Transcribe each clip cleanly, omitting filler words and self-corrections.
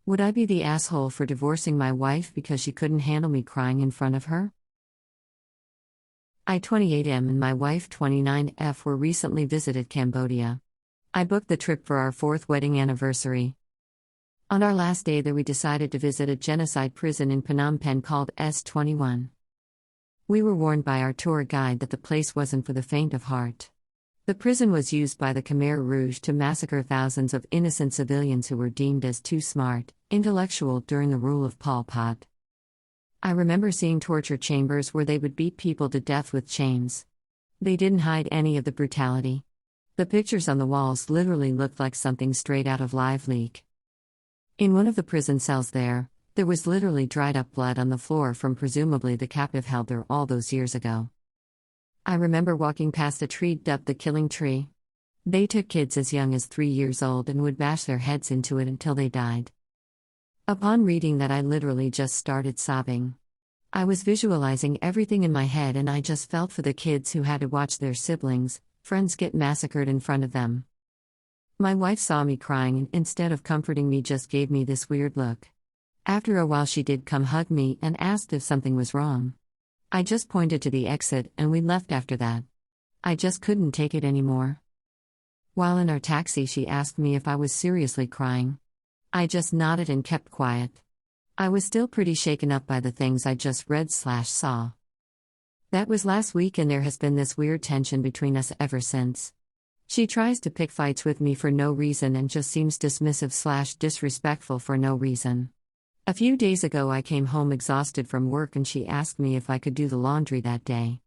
Would I be the asshole for divorcing my wife because she couldn't handle me crying in front of her? I, 28M, and my wife, 29F, were recently visited Cambodia. I booked the trip for our 4th wedding anniversary. On our last day there we decided to visit a genocide prison in Phnom Penh called S21. We were warned by our tour guide that the place wasn't for the faint of heart. The prison was used by the Khmer Rouge to massacre thousands of innocent civilians who were deemed as too smart, intellectual during the rule of Pol Pot. I remember seeing torture chambers where they would beat people to death with chains. They didn't hide any of the brutality. The pictures on the walls literally looked like something straight out of Live Leak. In one of the prison cells there was literally dried up blood on the floor from presumably the captive held there all those years ago. I remember walking past a tree dubbed the Killing Tree. They took kids as young as 3 years old and would bash their heads into it until they died. Upon reading that, I literally just started sobbing. I was visualizing everything in my head and I just felt for the kids who had to watch their siblings, friends get massacred in front of them. My wife saw me crying and instead of comforting me just gave me this weird look. After a while she did come hug me and asked if something was wrong. I just pointed to the exit and we left after that. I just couldn't take it anymore. While in our taxi she asked me if I was seriously crying. I just nodded and kept quiet. I was still pretty shaken up by the things I just read/saw. That was last week and there has been this weird tension between us ever since. She tries to pick fights with me for no reason and just seems dismissive/disrespectful for no reason. A few days ago I came home exhausted from work and she asked me if I could do the laundry that day.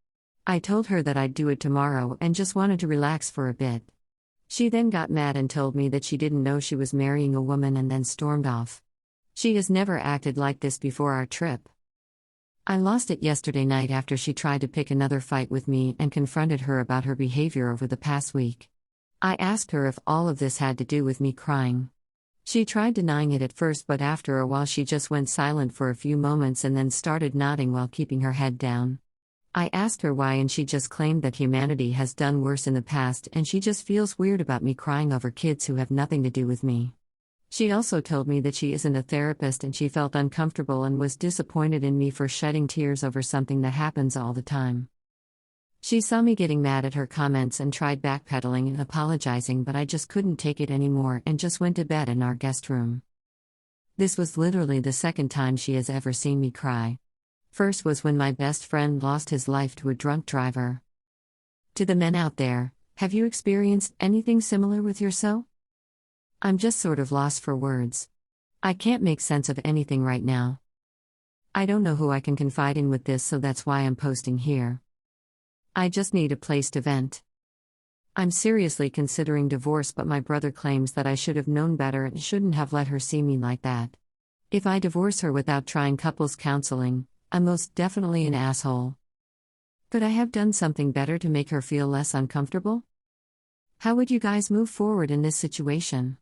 I told her that I'd do it tomorrow and just wanted to relax for a bit. She then got mad and told me that she didn't know she was marrying a woman and then stormed off. She has never acted like this before our trip. I lost it yesterday night after she tried to pick another fight with me and confronted her about her behavior over the past week. I asked her if all of this had to do with me crying. She tried denying it at first, but after a while she just went silent for a few moments and then started nodding while keeping her head down. I asked her why and she just claimed that humanity has done worse in the past and she just feels weird about me crying over kids who have nothing to do with me. She also told me that she isn't a therapist and she felt uncomfortable and was disappointed in me for shedding tears over something that happens all the time. She saw me getting mad at her comments and tried backpedaling and apologizing, but I just couldn't take it anymore and just went to bed in our guest room. This was literally the second time she has ever seen me cry. First was when my best friend lost his life to a drunk driver. To the men out there, have you experienced anything similar with yourself? I'm just sort of lost for words. I can't make sense of anything right now. I don't know who I can confide in with this, so that's why I'm posting here. I just need a place to vent. I'm seriously considering divorce, but my brother claims that I should have known better and shouldn't have let her see me like that. If I divorce her without trying couples counseling, I'm most definitely an asshole. Could I have done something better to make her feel less uncomfortable? How would you guys move forward in this situation?